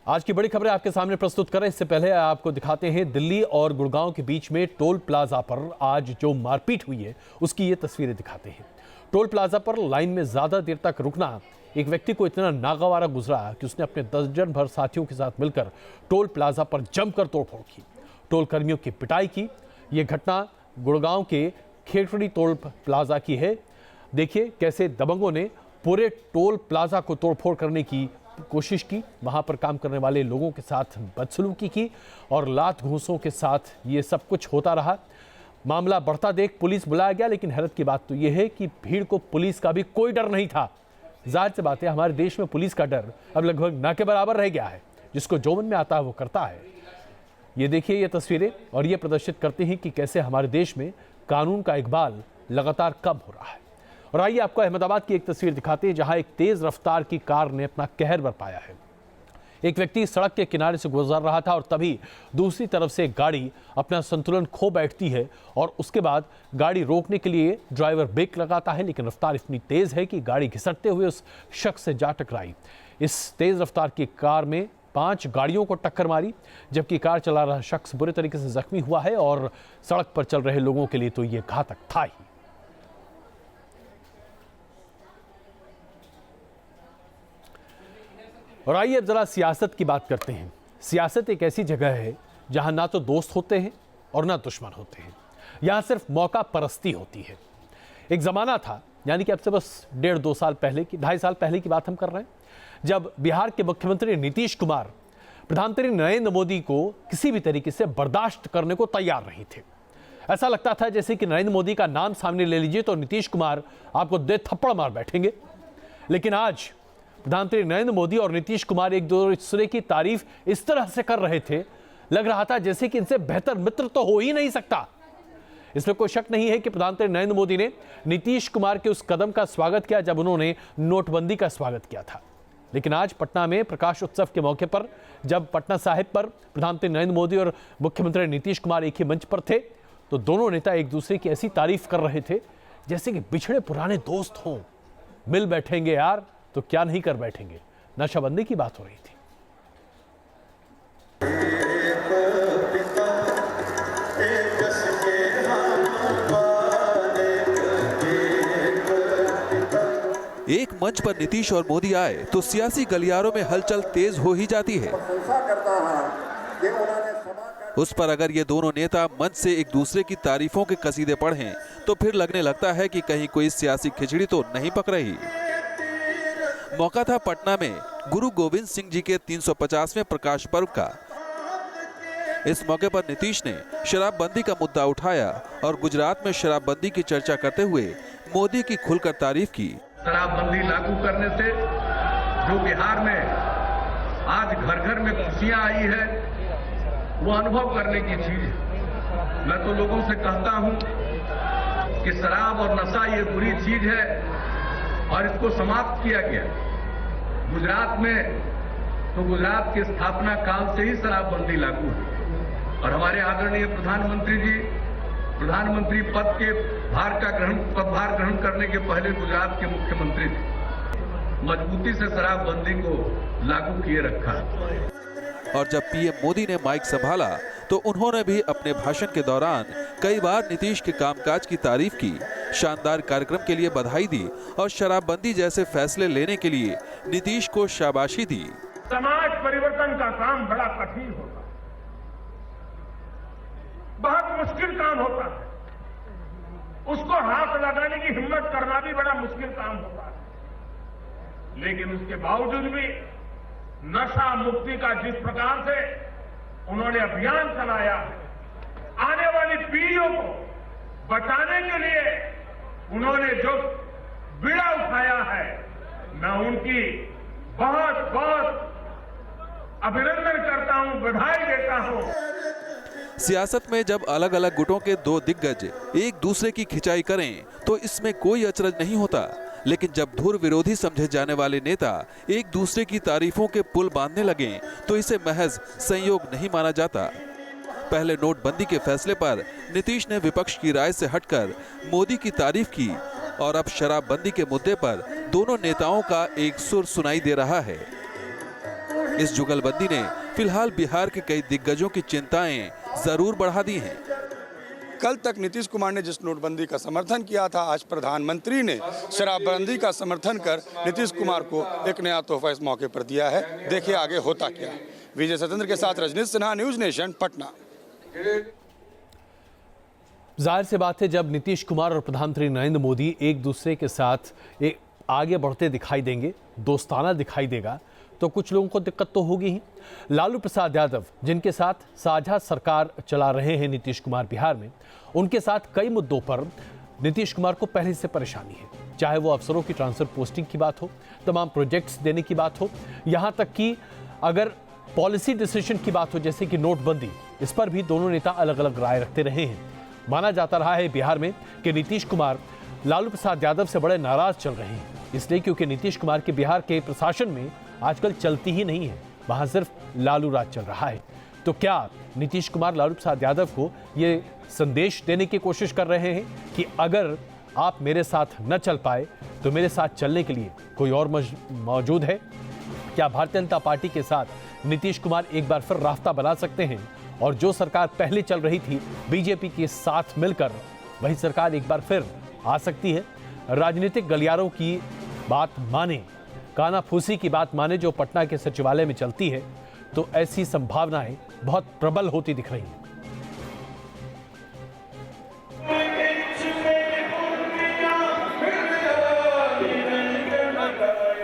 आज की बड़ी खबरें आपके सामने प्रस्तुत करें इससे पहले आपको दिखाते हैं दिल्ली और गुड़गांव के बीच में टोल प्लाजा पर आज जो मारपीट हुई है उसकी ये तस्वीरें दिखाते हैं। टोल प्लाजा पर लाइन में ज्यादा देर तक रुकना एक व्यक्ति को इतना नागवारा गुजरा कि उसने अपने दर्जन भर साथियों के साथ मिलकर टोल प्लाजा पर जमकर तोड़फोड़ की, टोल कर्मियों की पिटाई की। ये घटना गुड़गांव के खेतड़ी टोल प्लाजा की है। देखिए कैसे दबंगों ने पूरे टोल प्लाजा को तोड़फोड़ करने की कोशिश की, वहां पर काम करने वाले लोगों के साथ बदसलूकी की और लात घूंसों के साथ ये सब कुछ होता रहा। मामला बढ़ता देख पुलिस बुलाया गया, लेकिन हैरत की बात तो यह है कि भीड़ को पुलिस का भी कोई डर नहीं था। जाहिर सी बात है हमारे देश में पुलिस का डर अब लगभग ना के बराबर रह गया है। जिसको जो मन में आता है वो करता है। ये देखिए ये तस्वीरें और ये प्रदर्शित करते हैं कि कैसे हमारे देश में कानून का इकबाल लगातार कम हो रहा है। और आइए आपको अहमदाबाद की एक तस्वीर दिखाते हैं जहां एक तेज रफ्तार की कार ने अपना कहर बरपाया है। एक व्यक्ति सड़क के किनारे से गुजर रहा था और तभी दूसरी तरफ से गाड़ी अपना संतुलन खो बैठती है और उसके बाद गाड़ी रोकने के लिए ड्राइवर ब्रेक लगाता है, लेकिन रफ्तार इतनी तेज है कि गाड़ी घिसटते हुए उस शख्स से जा टकराई। इस तेज रफ्तार की कार में 5 गाड़ियों को टक्कर मारी, जबकि कार चला रहा शख्स बुरे तरीके से जख्मी हुआ है और सड़क पर चल रहे लोगों के लिए तो ये घातक था ही। और आइए अब जरा सियासत की बात करते हैं। सियासत एक ऐसी जगह है जहां ना तो दोस्त होते हैं और ना दुश्मन होते हैं। यहां सिर्फ मौका परस्ती होती है। एक जमाना था, यानी कि अब से बस 1.5-2 साल पहले की 2.5 साल पहले की बात हम कर रहे हैं, जब बिहार के मुख्यमंत्री नीतीश कुमार प्रधानमंत्री नरेंद्र मोदी को किसी भी तरीके से बर्दाश्त करने को तैयार नहीं थे। ऐसा लगता था जैसे कि नरेंद्र मोदी का नाम सामने ले लीजिए तो नीतीश कुमार आपको दे थप्पड़ मार बैठेंगे। लेकिन आज प्रधानमंत्री नरेंद्र मोदी और नीतीश कुमार एक दूसरे की तारीफ इस तरह से कर रहे थे, लग रहा था जैसे कि इनसे बेहतर मित्र तो हो ही नहीं सकता। इसमें कोई शक नहीं है कि प्रधानमंत्री नरेंद्र मोदी ने नीतीश कुमार के उस कदम का स्वागत किया जब उन्होंने नोटबंदी का स्वागत किया था। लेकिन आज पटना में प्रकाश उत्सव के मौके पर जब पटना साहिब पर प्रधानमंत्री नरेंद्र मोदी और मुख्यमंत्री नीतीश कुमार एक ही मंच पर थे, तो दोनों नेता एक दूसरे की ऐसी तारीफ कर रहे थे जैसे कि बिछड़े पुराने दोस्त हों। मिल बैठेंगे यार तो क्या नहीं कर बैठेंगे। नशाबंदी की बात हो रही थी। एक मंच पर नीतीश और मोदी आए तो सियासी गलियारों में हलचल तेज हो ही जाती है। उस पर अगर ये दोनों नेता मंच से एक दूसरे की तारीफों के कसीदे पढ़ें तो फिर लगने लगता है कि कहीं कोई सियासी खिचड़ी तो नहीं पक रही। मौका था पटना में गुरु गोविंद सिंह जी के 350वें प्रकाश पर्व का। इस मौके पर नीतीश ने शराबबंदी का मुद्दा उठाया और गुजरात में शराबबंदी की चर्चा करते हुए मोदी की खुलकर तारीफ की। शराबबंदी लागू करने से जो बिहार में आज घर घर में खुशियां आई है वो अनुभव करने की चीज है। मैं तो लोगों से कहता हूं कि शराब और नशा ये बुरी चीज है और इसको समाप्त किया गया। गुजरात में तो गुजरात की स्थापना काल से ही शराबबंदी लागू है और हमारे आदरणीय प्रधानमंत्री जी प्रधानमंत्री पद के पदभार ग्रहण करने के पहले गुजरात के मुख्यमंत्री थे। मजबूती से शराबबंदी को लागू किए रखा। और जब पीएम मोदी ने माइक संभाला तो उन्होंने भी अपने भाषण के दौरान कई बार नीतीश के कामकाज की तारीफ की, शानदार कार्यक्रम के लिए बधाई दी और शराबबंदी जैसे फैसले लेने के लिए नीतीश को शाबाशी दी। समाज परिवर्तन का काम बड़ा कठिन होता है, बहुत मुश्किल काम होता है। उसको हाथ लगाने की हिम्मत करना भी बड़ा मुश्किल काम होता है। लेकिन उसके बावजूद भी नशा मुक्ति का जिस प्रकार से उन्होंने अभियान चलाया है, आने वाली पीढ़ियों को बचाने के लिए उन्होंने जो बीड़ा उठाया है, मैं उनकी बहुत बहुत अभिनंदन करता हूं, बधाई देता हूं। सियासत में जब अलग अलग गुटों के दो दिग्गज एक दूसरे की खिंचाई करें तो इसमें कोई अचरज नहीं होता, लेकिन जब धुर विरोधी समझे जाने वाले नेता एक दूसरे की तारीफों के पुल बांधने लगे तो इसे महज संयोग नहीं माना जाता। पहले नोटबंदी के फैसले पर नीतीश ने विपक्ष की राय से हटकर मोदी की तारीफ की और अब शराबबंदी के मुद्दे पर दोनों नेताओं का एक सुर सुनाई दे रहा है। इस जुगलबंदी ने फिलहाल बिहार के कई दिग्गजों की चिंताएं जरूर बढ़ा दी हैं। कल तक नीतीश कुमार ने जिस नोटबंदी का समर्थन किया था, आज प्रधानमंत्री ने शराबबंदी का समर्थन कर नीतीश कुमार को एक नया तोहफा इस मौके पर दिया है। देखिए आगे होता क्या है। विजय सत्येंद्र के साथ रजनीश सिन्हा, न्यूज नेशन, पटना। जाहिर सी बात है, जब नीतीश कुमार और प्रधानमंत्री नरेंद्र मोदी एक दूसरे के साथ आगे बढ़ते दिखाई देंगे, दोस्ताना दिखाई देगा, तो कुछ लोगों को दिक्कत तो होगी ही। लालू प्रसाद यादव, जिनके साथ साझा सरकार चला रहे हैं नीतीश कुमार बिहार में, उनके साथ कई मुद्दों पर नीतीश कुमार को पहले से परेशानी है। चाहे वो अफसरों की ट्रांसफर पोस्टिंग की बात हो, तमाम प्रोजेक्ट्स देने की बात हो, यहाँ तक कि अगर पॉलिसी डिसीजन की बात हो जैसे कि नोटबंदी, इस पर भी दोनों नेता अलग अलग राय रखते रहे हैं। माना जाता रहा है बिहार में कि नीतीश कुमार लालू प्रसाद यादव से बड़े नाराज चल रहे हैं, इसलिए क्योंकि नीतीश कुमार के बिहार के प्रशासन में आजकल चलती ही नहीं है, वहां सिर्फ लालू राज चल रहा है। तो क्या नीतीश कुमार लालू प्रसाद यादव को ये संदेश देने की कोशिश कर रहे हैं कि अगर आप मेरे साथ न चल पाए तो मेरे साथ चलने के लिए कोई और मौजूद है? क्या भारतीय जनता पार्टी के साथ नीतीश कुमार एक बार फिर रास्ता बना सकते हैं और जो सरकार पहले चल रही थी बीजेपी के साथ मिलकर, वही सरकार एक बार फिर आ सकती है? राजनीतिक गलियारों की बात माने, कानाफूसी की बात माने जो पटना के सचिवालय में चलती है, तो ऐसी संभावनाएं बहुत प्रबल होती दिख रही हैं।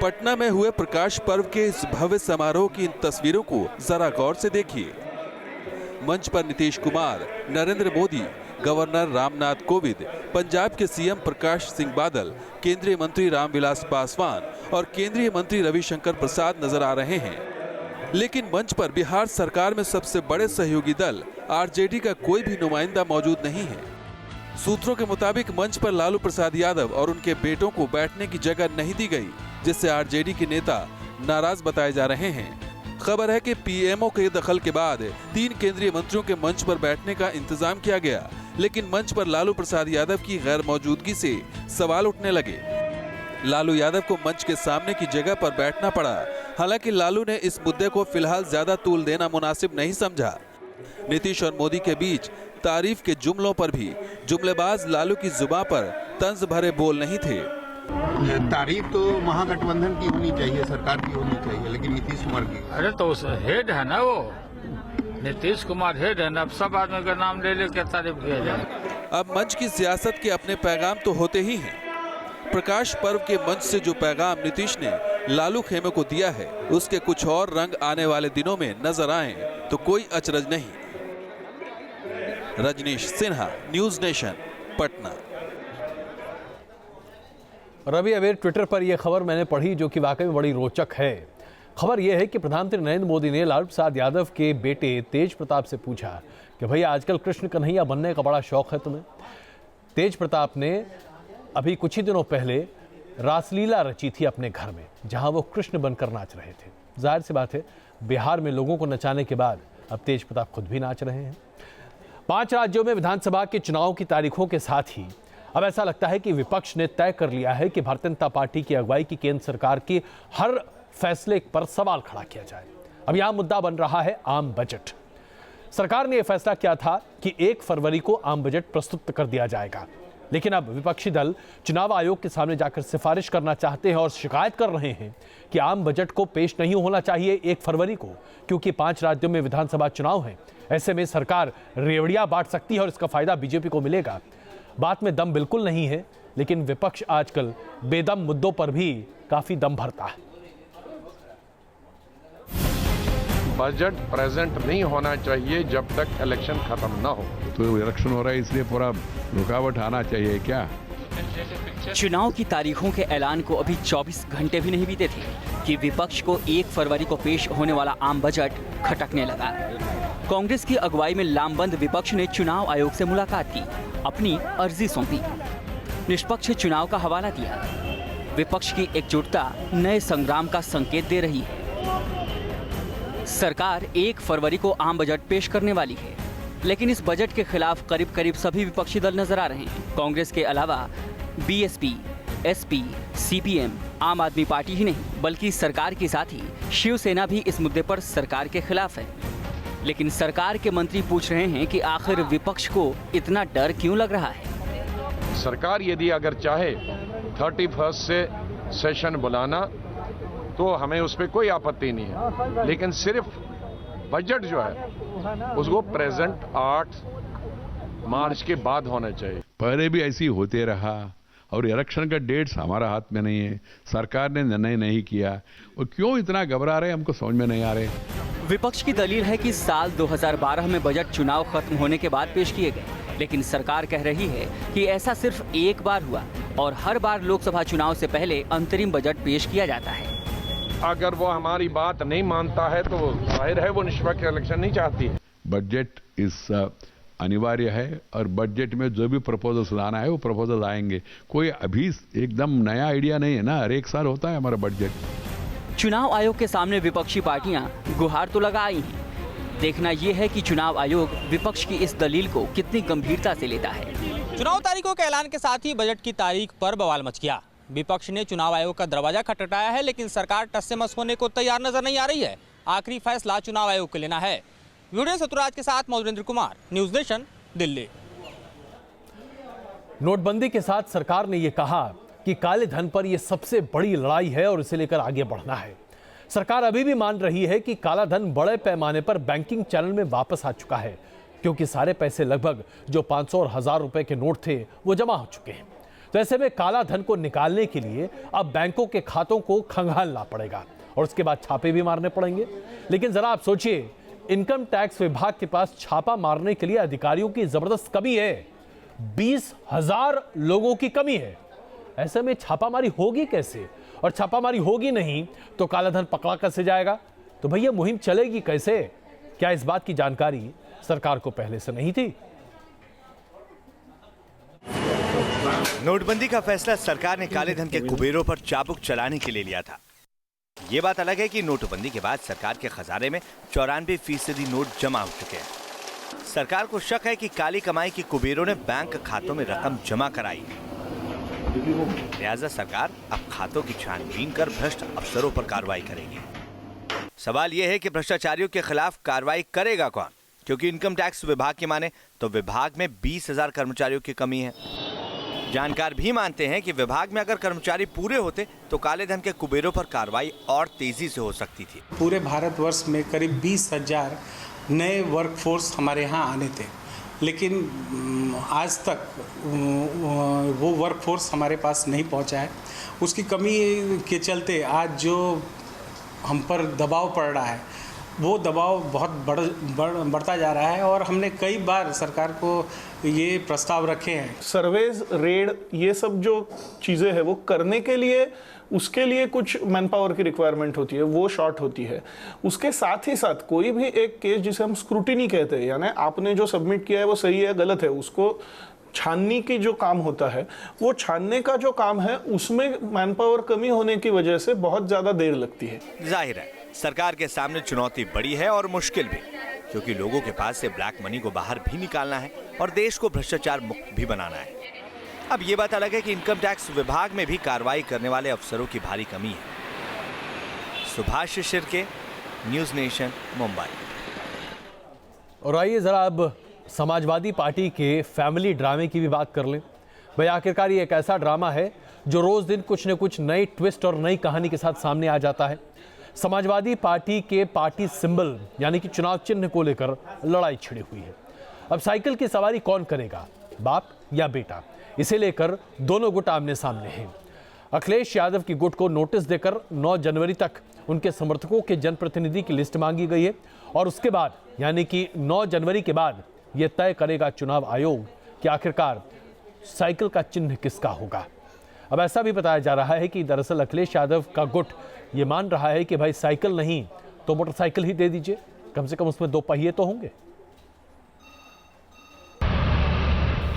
पटना में हुए प्रकाश पर्व के इस भव्य समारोह की इन तस्वीरों को जरा गौर से देखिए। मंच पर नीतीश कुमार, नरेंद्र मोदी, गवर्नर रामनाथ कोविंद, पंजाब के सीएम प्रकाश सिंह बादल, केंद्रीय मंत्री रामविलास पासवान और केंद्रीय मंत्री रविशंकर प्रसाद नजर आ रहे हैं। लेकिन मंच पर बिहार सरकार में सबसे बड़े सहयोगी दल आरजेडी का कोई भी नुमाइंदा मौजूद नहीं है। सूत्रों के मुताबिक मंच पर लालू प्रसाद यादव और उनके बेटों को बैठने की जगह नहीं दी गई, जिससे आरजेडी के नेता नाराज बताए जा रहे हैं। खबर है कि पीएमओ के दखल के बाद 3 केंद्रीय मंत्रियों के मंच पर बैठने का इंतजाम किया गया, लेकिन मंच पर लालू प्रसाद यादव की गैर मौजूदगी से सवाल उठने लगे। लालू यादव को मंच के सामने की जगह पर बैठना पड़ा। हालांकि लालू ने इस मुद्दे को फिलहाल ज्यादा तूल देना मुनासिब नहीं समझा। नीतीश और मोदी के बीच तारीफ के जुमलों पर भी जुमलेबाज लालू की जुबान पर तंज भरे बोल नहीं थे। तारीफ तो महागठबंधन की होनी चाहिए, सरकार की होनी चाहिए, लेकिन नीतीश कुमार की। अरे तो उस हेड है ना, वो नीतीश कुमार हेड है ना, अब सब आदमी का नाम ले के तारीफ किया जाए। अब मंच की सियासत के अपने पैगाम तो होते ही हैं। प्रकाश पर्व के मंच से जो पैगाम नीतीश ने लालू खेमे को दिया है, उसके कुछ और रंग आने वाले दिनों में नजर आए तो कोई अचरज नहीं। Rajneesh Sinha, News Nation, Patna. रवि, अभी ट्विटर पर यह खबर मैंने पढ़ी जो कि वाकई में बड़ी रोचक है। खबर यह है कि प्रधानमंत्री नरेंद्र मोदी ने लालू प्रसाद यादव के बेटे तेज प्रताप से पूछा कि भैया आजकल कृष्ण कन्हैया बनने का बड़ा शौक है तुम्हें? तेज प्रताप ने अभी कुछ ही दिनों पहले रासलीला रची थी अपने घर में, जहां वो कृष्ण बनकर नाच रहे थे। जाहिर सी बात है, बिहार में लोगों को नचाने के बाद अब तेज प्रताप खुद भी नाच रहे हैं। 5 राज्यों में विधानसभा के चुनाव की तारीखों के साथ ही अब ऐसा लगता है कि विपक्ष ने तय कर लिया है कि भारतीय जनता पार्टी की अगुवाई की केंद्र सरकार के हर फैसले पर सवाल खड़ा किया जाए। अब यहां मुद्दा बन रहा है आम बजट। सरकार ने यह फैसला किया था कि 1 फरवरी को आम बजट प्रस्तुत कर दिया जाएगा, लेकिन अब विपक्षी दल चुनाव आयोग के सामने जाकर सिफारिश करना चाहते हैं और शिकायत कर रहे हैं कि आम बजट को पेश नहीं होना चाहिए 1 फरवरी को, क्योंकि 5 राज्यों में विधानसभा चुनाव है। ऐसे में सरकार रेवड़ियां बांट सकती है और इसका फायदा बीजेपी को मिलेगा। बात में दम बिल्कुल नहीं है, लेकिन विपक्ष आजकल बेदम मुद्दों पर भी काफी दम भरता है। बजट प्रेजेंट नहीं होना चाहिए जब तक इलेक्शन खत्म ना हो। तो इलेक्शन हो रहा है इसलिए पूरा रुकावट आना चाहिए क्या? चुनाव की तारीखों के ऐलान को अभी 24 घंटे भी नहीं बीते थे कि विपक्ष को 1 फरवरी को पेश होने वाला आम बजट खटकने लगा। कांग्रेस की अगुवाई में लामबंद विपक्ष ने चुनाव आयोग से मुलाकात की, अपनी अर्जी सौंपी, निष्पक्ष चुनाव का हवाला दिया। विपक्ष की एकजुटता नए संग्राम का संकेत दे रही है। सरकार 1 फरवरी को आम बजट पेश करने वाली है, लेकिन इस बजट के खिलाफ करीब करीब सभी विपक्षी दल नजर आ रहे हैं। कांग्रेस के अलावा बीएसपी, एसपी, सीपीएम, आम आदमी पार्टी ही नहीं बल्कि सरकार के साथ ही शिवसेना भी इस मुद्दे पर सरकार के खिलाफ है। लेकिन सरकार के मंत्री पूछ रहे हैं कि आखिर विपक्ष को इतना डर क्यों लग रहा है। सरकार यदि अगर चाहे 31 से सेशन बुलाना तो हमें उस पर कोई आपत्ति नहीं है, लेकिन सिर्फ बजट जो है उसको प्रेजेंट 8 मार्च के बाद होना चाहिए। पहले भी ऐसी होते रहा और इलेक्शन का डेट्स हमारा हाथ में नहीं है, सरकार ने निर्णय नहीं किया और क्यों इतना घबरा रहे हमको समझ में नहीं आ रहे। विपक्ष की दलील है कि साल 2012 में बजट चुनाव खत्म होने के बाद पेश किए गए, लेकिन सरकार कह रही है कि ऐसा सिर्फ एक बार हुआ और हर बार लोकसभा चुनाव से पहले अंतरिम बजट पेश किया जाता है। अगर वो हमारी बात नहीं मानता है तो जाहिर है वो निष्पक्ष इलेक्शन नहीं चाहती है। बजट इस अनिवार्य है और बजट में जो भी प्रपोजल्स लाना है वो प्रपोजल आएंगे। कोई अभी एकदम नया आइडिया नहीं है ना, हर एक साल होता है हमारा बजट। चुनाव आयोग के सामने विपक्षी पार्टियां गुहार तो लगा आई हैं। देखना यह है कि चुनाव आयोग विपक्ष की इस दलील को कितनी गंभीरता से लेता है। चुनाव तारीखों के ऐलान के साथ ही बजट की तारीख पर बवाल मच गया। विपक्ष ने चुनाव आयोग का दरवाजा खटखटाया है, लेकिन सरकार टस से मस होने को तैयार नजर नहीं आ रही है। आखिरी फैसला चुनाव आयोग को लेना है। वीडियो सतुराज के साथ मौजूद कुमार, न्यूज नेशन, दिल्ली। नोटबंदी के साथ सरकार ने यह कहा कि काले धन पर यह सबसे बड़ी लड़ाई है और इसे लेकर आगे बढ़ना है। सरकार अभी भी मान रही है कि काला धन बड़े पैमाने पर बैंकिंग चैनल में वापस आ चुका है, क्योंकि सारे पैसे लगभग जो 500 और 1000 रुपए के नोट थे वो जमा हो चुके हैं। तो ऐसे में काला धन को निकालने के लिए अब बैंकों के खातों को खंगालना पड़ेगा और उसके बाद छापे भी मारने पड़ेंगे। लेकिन जरा आप सोचिए, इनकम टैक्स विभाग के पास छापा मारने के लिए अधिकारियों की जबरदस्त कमी है। 20,000 लोगों की कमी है। ऐसे में छापामारी होगी कैसे? और छापामारी होगी नहीं तो काला धन पकड़ा कैसे जाएगा? तो भैया मुहिम चलेगी कैसे? क्या इस बात की जानकारी सरकार को पहले से नहीं थी? नोटबंदी का फैसला सरकार ने काले धन के कुबेरों पर चाबुक चलाने के लिए लिया था। ये बात अलग है कि नोटबंदी के बाद सरकार के खजाने में 94% नोट जमा हो चुके हैं। सरकार को शक है कि काली कमाई के कुबेरों ने बैंक खातों में रकम जमा कराई है। लिहाजा सरकार अब खातों की छानबीन कर भ्रष्ट अफसरों पर कार्रवाई करेगी। सवाल यह है कि भ्रष्टाचारियों के खिलाफ कार्रवाई करेगा कौन? क्योंकि इनकम टैक्स विभाग की माने तो विभाग में 20,000 कर्मचारियों की कमी है। जानकार भी मानते हैं कि विभाग में अगर कर्मचारी पूरे होते तो काले धन के कुबेरों पर कार्रवाई और तेजी से हो सकती थी। पूरे भारतवर्ष में करीब 20,000 नए वर्कफोर्स हमारे यहाँ आने थे, लेकिन आज तक वो वर्कफोर्स हमारे पास नहीं पहुँचा है। उसकी कमी के चलते आज जो हम पर दबाव पड़ रहा है वो दबाव बहुत बढ़ता जा रहा है और हमने कई बार सरकार को ये प्रस्ताव रखे हैं। सर्वेज, रेड, ये सब जो चीज़ें हैं वो करने के लिए उसके लिए कुछ मैन पावर की रिक्वायरमेंट होती है, वो शॉर्ट होती है। उसके साथ ही साथ कोई भी एक केस जिसे हम स्क्रूटिनी कहते हैं, यानी आपने जो सबमिट किया है वो सही है गलत है, उसको छानने की जो काम होता है, वो छानने का जो काम है उसमें मैन पावर कमी होने की वजह से बहुत ज़्यादा देर लगती है। जाहिर है सरकार के सामने चुनौती बड़ी है और मुश्किल भी, क्योंकि लोगों के पास से ब्लैक मनी को बाहर भी निकालना है और देश को भ्रष्टाचार मुक्त भी बनाना है। अब ये बात अलग है कि इनकम टैक्स विभाग में भी कार्रवाई करने वाले अफसरों की भारी कमी है। Subhash Shirke, news nation, Mumbai. और आइए जरा अब समाजवादी पार्टी के फैमिली ड्रामे की भी बात कर लें। भाई आखिरकार ये एक ऐसा ड्रामा है जो रोज दिन कुछ न कुछ नई ट्विस्ट और नई कहानी के साथ सामने आ जाता है। समाजवादी पार्टी के पार्टी सिंबल यानी कि चुनाव चिन्ह को लेकर लड़ाई छिड़ी हुई है। अब साइकिल की सवारी कौन करेगा, बाप या बेटा? इसे लेकर दोनों गुट आमने सामने हैं। अखिलेश यादव की गुट को नोटिस देकर 9 जनवरी तक उनके समर्थकों के जनप्रतिनिधि की लिस्ट मांगी गई है और उसके बाद यानी कि 9 जनवरी के बाद यह तय करेगा चुनाव आयोग कि आखिरकार साइकिल का चिन्ह किसका होगा। अब ऐसा भी बताया जा रहा है कि दरअसल अखिलेश यादव का गुट ये मान रहा है कि भाई साइकिल नहीं तो मोटरसाइकिल ही दे दीजिए, कम से कम उसमें 2 पहिए तो होंगे।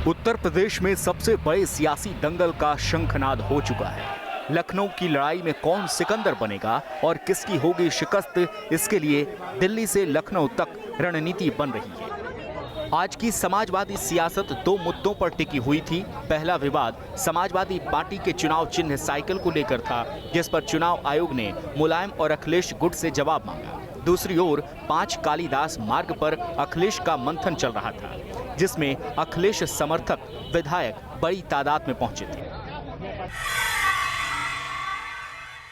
उत्तर प्रदेश में सबसे बड़े सियासी दंगल का शंखनाद हो चुका है। लखनऊ की लड़ाई में कौन सिकंदर बनेगा और किसकी होगी शिकस्त, इसके लिए दिल्ली से लखनऊ तक रणनीति बन रही है। आज की समाजवादी सियासत दो मुद्दों पर टिकी हुई थी। पहला विवाद समाजवादी पार्टी के चुनाव चिन्ह साइकिल को लेकर था, जिस पर चुनाव आयोग ने मुलायम और अखिलेश गुट से जवाब मांगा। दूसरी ओर 5 कालीदास मार्ग पर अखिलेश का मंथन चल रहा था, जिसमें अखिलेश समर्थक विधायक बड़ी तादाद में पहुंचे थे।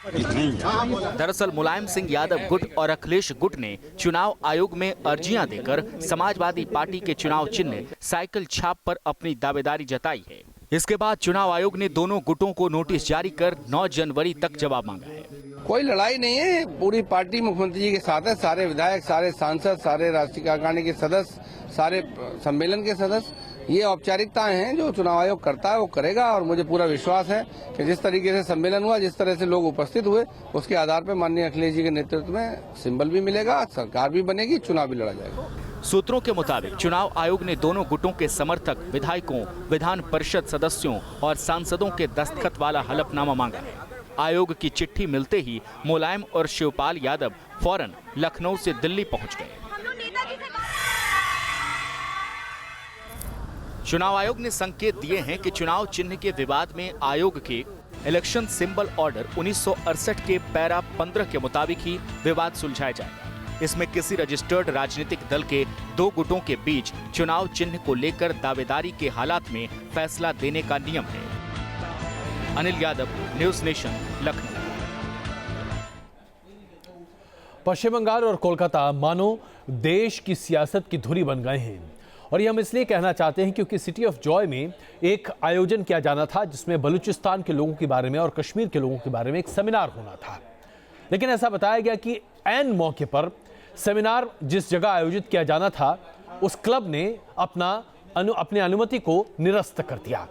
दरअसल मुलायम सिंह यादव गुट और अखिलेश गुट ने चुनाव आयोग में अर्जियां देकर समाजवादी पार्टी के चुनाव चिन्ह साइकिल छाप पर अपनी दावेदारी जताई है। इसके बाद चुनाव आयोग ने दोनों गुटों को नोटिस जारी कर 9 जनवरी तक जवाब मांगा है। कोई लड़ाई नहीं है, पूरी पार्टी मुख्यमंत्री जी के साथ है। सारे विधायक, सारे सांसद, सारे राष्ट्रीय कार्यकारिणी के सदस्य, सारे सम्मेलन के सदस्य, ये औपचारिकताएं हैं जो चुनाव आयोग करता है वो करेगा। और मुझे पूरा विश्वास है कि जिस तरीके से सम्मेलन हुआ, जिस तरह से लोग उपस्थित हुए, उसके आधार पर माननीय अखिलेश जी के नेतृत्व में सिंबल भी मिलेगा, सरकार भी बनेगी, चुनाव भी लड़ा जाएगा। सूत्रों के मुताबिक चुनाव आयोग ने दोनों गुटों के समर्थक विधायकों, विधान परिषद सदस्यों और सांसदों के दस्तखत वाला हलफनामा मांगा है। आयोग की चिट्ठी मिलते ही मुलायम और शिवपाल यादव फौरन लखनऊ से दिल्ली पहुंच गए। चुनाव आयोग ने संकेत दिए हैं कि चुनाव चिन्ह के विवाद में आयोग के इलेक्शन सिंबल ऑर्डर 1968 के पैरा 15 के मुताबिक ही विवाद सुलझाया जाएगा। इसमें किसी रजिस्टर्ड राजनीतिक दल के दो गुटों के बीच चुनाव चिन्ह को लेकर दावेदारी के हालात में फैसला देने का नियम है। Anil Yadav, News Nation, Lucknow. पश्चिम बंगाल और कोलकाता मानो देश की सियासत की धुरी बन गए हैं, और ये हम इसलिए कहना चाहते हैं क्योंकि सिटी ऑफ जॉय में एक आयोजन किया जाना था जिसमें बलूचिस्तान के लोगों के बारे में और कश्मीर के लोगों के बारे में एक सेमिनार होना था। लेकिन ऐसा बताया गया कि ऐन मौके पर सेमिनार जिस जगह आयोजित किया जाना था, उस क्लब ने अपने अनुमति को निरस्त कर दिया,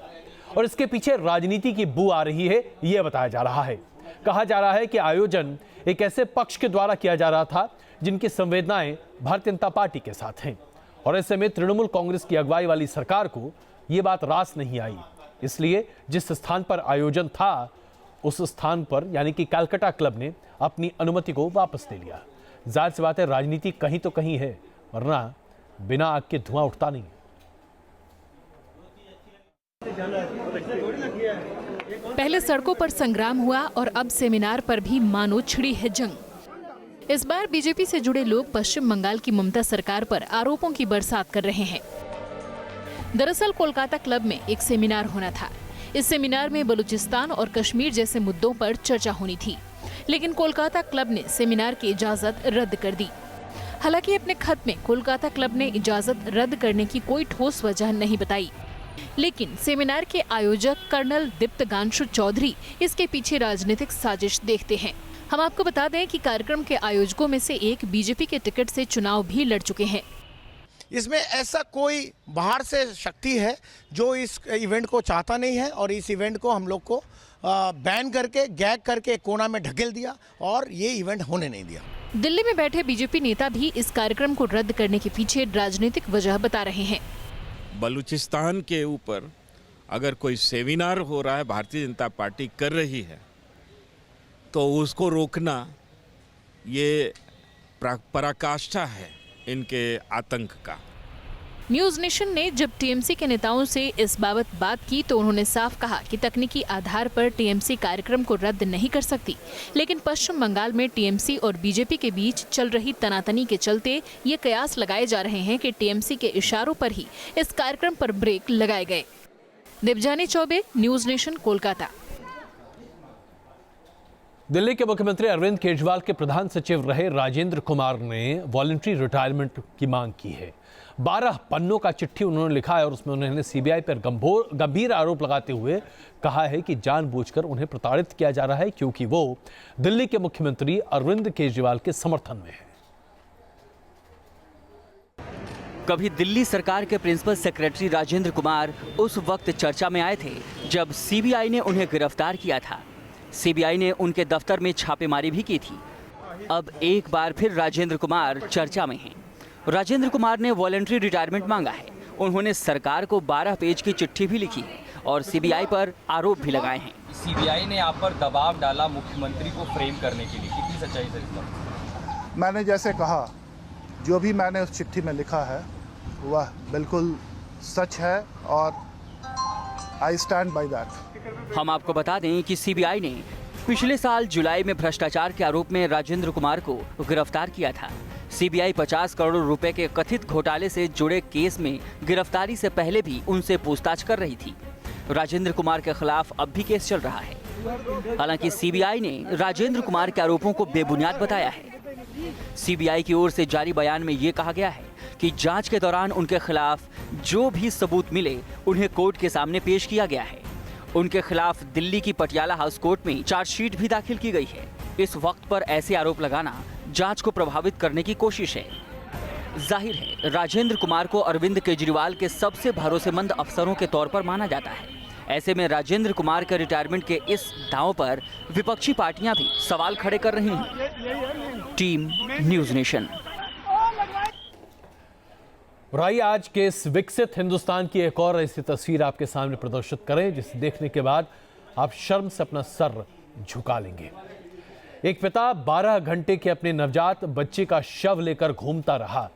और इसके पीछे राजनीति की बू आ रही है, यह बताया जा रहा है। कहा जा रहा है कि आयोजन एक ऐसे पक्ष के द्वारा किया जा रहा था जिनकी संवेदनाएं भारतीय जनता पार्टी के साथ हैं, और ऐसे में तृणमूल कांग्रेस की अगुवाई वाली सरकार को यह बात रास नहीं आई। इसलिए जिस स्थान पर आयोजन था उस स्थान पर यानी कि कलकत्ता क्लब ने अपनी अनुमति को वापस ले लिया। जाहिर सी बात है, राजनीति कहीं तो कहीं है, वरना बिना आग के धुआं उठता नहीं। पहले सड़कों पर संग्राम हुआ और अब सेमिनार पर भी मानो छिड़ी है जंग। इस बार बीजेपी से जुड़े लोग पश्चिम बंगाल की ममता सरकार पर आरोपों की बरसात कर रहे हैं। दरअसल कोलकाता क्लब में एक सेमिनार होना था। इस सेमिनार में बलूचिस्तान और कश्मीर जैसे मुद्दों पर चर्चा होनी थी, लेकिन कोलकाता क्लब ने सेमिनार की इजाजत रद्द कर दी। हालांकि अपने खत में कोलकाता क्लब ने इजाजत रद्द करने की कोई ठोस वजह नहीं बताई, लेकिन सेमिनार के आयोजक कर्नल दीप्तगांशु चौधरी इसके पीछे राजनीतिक साजिश देखते हैं। हम आपको बता दें कि कार्यक्रम के आयोजकों में से एक बीजेपी के टिकट से चुनाव भी लड़ चुके हैं। इसमें ऐसा कोई बाहर से शक्ति है जो इस इवेंट को चाहता नहीं है, और इस इवेंट को हम लोग को बैन करके, गैग करके कोना में ढकेल दिया और ये इवेंट होने नहीं दिया। दिल्ली में बैठे बीजेपी नेता भी इस कार्यक्रम को रद्द करने के पीछे राजनीतिक वजह बता रहे हैं। बलूचिस्तान के ऊपर अगर कोई सेमिनार हो रहा है, भारतीय जनता पार्टी कर रही है, तो उसको रोकना ये पराकाष्ठा है इनके आतंक का। न्यूज नेशन ने जब टीएमसी के नेताओं से इस बाबत बात की तो उन्होंने साफ कहा कि तकनीकी आधार पर टीएमसी कार्यक्रम को रद्द नहीं कर सकती, लेकिन पश्चिम बंगाल में टीएमसी और बीजेपी के बीच चल रही तनातनी के चलते ये कयास लगाए जा रहे हैं कि टीएमसी के इशारों पर ही इस कार्यक्रम पर ब्रेक लगाए गए। Devjani Choubey, News Nation, Kolkata. दिल्ली के मुख्यमंत्री अरविंद केजरीवाल के प्रधान सचिव रहे राजेंद्र कुमार ने वॉलंटरी रिटायरमेंट की मांग की है। 12 पन्नों का चिट्ठी उन्होंने लिखा है और उसमें उन्होंने सीबीआई पर गंभीर आरोप लगाते हुए कहा है कि जानबूझकर उन्हें प्रताड़ित किया जा रहा है क्योंकि वो दिल्ली के मुख्यमंत्री अरविंद केजरीवाल के समर्थन में है। कभी दिल्ली सरकार के प्रिंसिपल सेक्रेटरी राजेंद्र कुमार उस वक्त चर्चा में आए थे जब सीबीआई ने उन्हें गिरफ्तार किया था। सीबीआई ने उनके दफ्तर में छापेमारी भी की थी। अब एक बार फिर राजेंद्र कुमार चर्चा में हैं। राजेंद्र कुमार ने वॉलंटरी रिटायरमेंट मांगा है। उन्होंने सरकार को 12 पेज की चिट्ठी भी लिखी है और सीबीआई पर आरोप भी लगाए हैं। सीबीआई ने आप पर दबाव डाला मुख्यमंत्री को फ्रेम करने के लिए, कितनी सच्चाई है इसमें? मैंने जैसे कहा, जो भी मैंने उस चिट्ठी में लिखा है वह बिल्कुल सच है और आई स्टैंड बाय दैट। हम आपको बता दें कि सीबीआई ने पिछले साल जुलाई में भ्रष्टाचार के आरोप में राजेंद्र कुमार को गिरफ्तार किया था। सीबीआई 50 करोड़ रुपए के कथित घोटाले से जुड़े केस में गिरफ्तारी से पहले भी उनसे पूछताछ कर रही थी। राजेंद्र कुमार के खिलाफ अब भी केस चल रहा है। हालांकि सीबीआई ने राजेंद्र कुमार के आरोपों को बेबुनियाद बताया है। सीबीआई की ओर से जारी बयान में ये कहा गया है कि जांच के दौरान उनके खिलाफ जो भी सबूत मिले उन्हें कोर्ट के सामने पेश किया गया है। उनके खिलाफ दिल्ली की पटियाला हाउस कोर्ट में चार्जशीट भी दाखिल की गई है। इस वक्त पर ऐसे आरोप लगाना जांच को प्रभावित करने की कोशिश है। जाहिर है राजेंद्र कुमार को अरविंद केजरीवाल के सबसे भरोसेमंद अफसरों के तौर पर माना जाता है। ऐसे में राजेंद्र कुमार के रिटायरमेंट के इस दांव पर विपक्षी पार्टियां भी सवाल खड़े कर रही हैं। Team news nation. और आइए आज के इस विकसित हिंदुस्तान की एक और ऐसी तस्वीर आपके सामने प्रदर्शित करें जिसे देखने के बाद आप शर्म से अपना सर झुका लेंगे। एक पिता 12 घंटे के अपने नवजात बच्चे का शव लेकर घूमता रहा,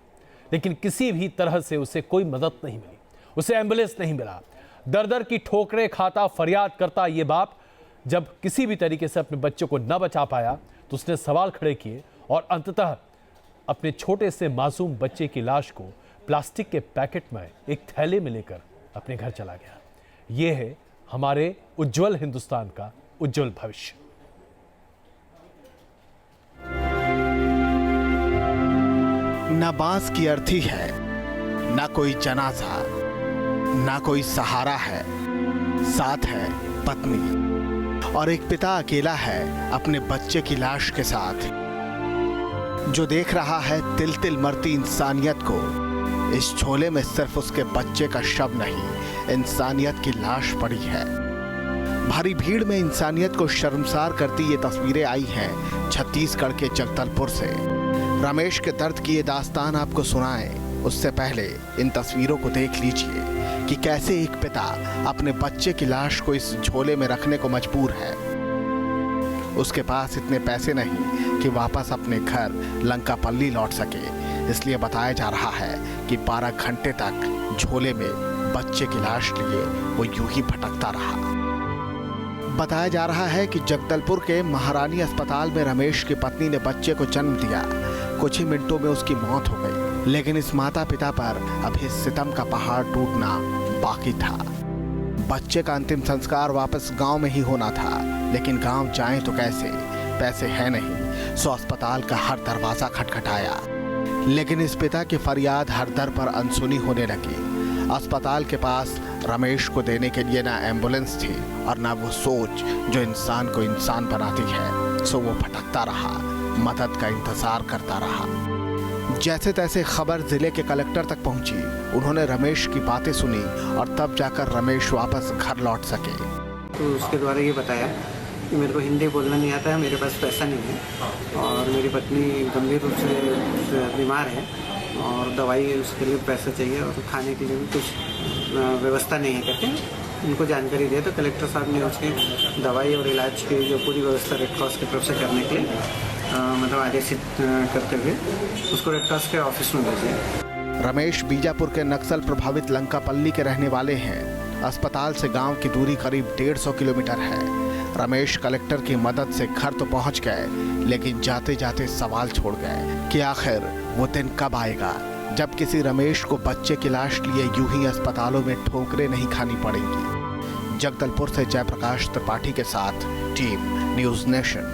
लेकिन किसी भी तरह से उसे कोई मदद नहीं मिली। उसे एम्बुलेंस नहीं मिला। दर दर की ठोकरें खाता, फरियाद करता ये बाप जब किसी भी तरीके से अपने बच्चे को न बचा पाया तो उसने सवाल खड़े किए और अंततः अपने छोटे से मासूम बच्चे की लाश को प्लास्टिक के पैकेट में एक थैले में लेकर अपने घर चला गया। ये है हमारे उज्जवल हिंदुस्तान का उज्जवल भविष्य। न बांस की अर्थी है, न कोई जनाजा, न कोई सहारा है, साथ है पत्नी और एक पिता अकेला है अपने बच्चे की लाश के साथ, जो देख रहा है तिल तिल मरती इंसानियत को। इस झोले में सिर्फ उसके बच्चे का शव नहीं, इंसानियत की लाश पड़ी है। भारी भीड़ में इंसानियत को शर्मसार करती ये तस्वीरें आई हैं छत्तीसगढ़ के जगदलपुर से। रमेश के दर्द की ये दास्तान आपको सुनाएं उससे पहले इन तस्वीरों को देख लीजिए कि कैसे एक पिता अपने बच्चे की लाश को इस झोले में रखने को मजबूर है। उसके पास इतने पैसे नहीं कि वापस अपने घर लंकापल्ली लौट सके, इसलिए बताया जा रहा है कि 12 घंटे तक झोले में बच्चे की लाश लिए वो यूं ही भटकता रहा। बताया जा रहा है कि जगदलपुर के महारानी अस्पताल में रमेश की पत्नी ने बच्चे को जन्म दिया। कुछ ही मिनटों में उसकी मौत हो गई, लेकिन इस माता पिता पर अभी सितम का पहाड़ टूटना बाकी था। बच्चे का अंतिम संस्कार वापस गांव में ही होना था, लेकिन गांव जाएं तो कैसे, पैसे है नहीं, सो अस्पताल का हर दरवाजा खटखटाया। लेकिन इस पिता की फरियाद हर दर पर अनसुनी होने लगी। अस्पताल के पास रमेश को देने के लिए ना एम्बुलेंस थी और ना वो सोच जो इंसान को इंसान बनाती है, सो वो भटकता रहा, मदद का इंतजार करता रहा। जैसे तैसे खबर जिले के कलेक्टर तक पहुंची। उन्होंने रमेश की बातें सुनी और तब जाकर रमेश वापस घर लौट सके। तो उसके द्वारा ये बताया कि मेरे को हिंदी बोलना नहीं आता है, मेरे पास पैसा नहीं है और मेरी पत्नी गंभीर रूप से बीमार है और दवाई उसके लिए पैसा चाहिए और खाने के लिए भी कुछ व्यवस्था नहीं है करके उनको जानकारी दिया। तो कलेक्टर साहब ने उसके दवाई और इलाज की जो पूरी व्यवस्था रेड क्रॉस की तरफ से करने के लिए मतलब आदेशित करते हुए उसको रेड क्रॉस के ऑफिस में भेजे। रमेश बीजापुर के नक्सल प्रभावित लंकापल्ली के रहने वाले हैं। अस्पताल से गांव की दूरी करीब 150 किलोमीटर है। रमेश कलेक्टर की मदद से घर तो पहुंच गए, लेकिन जाते जाते सवाल छोड़ गए कि आखिर वो दिन कब आएगा जब किसी रमेश को बच्चे की लाश लिए यूं ही अस्पतालों में ठोकरें नहीं खानी पड़ेंगी। जगदलपुर से जयप्रकाश त्रिपाठी के साथ टीम न्यूज नेशन।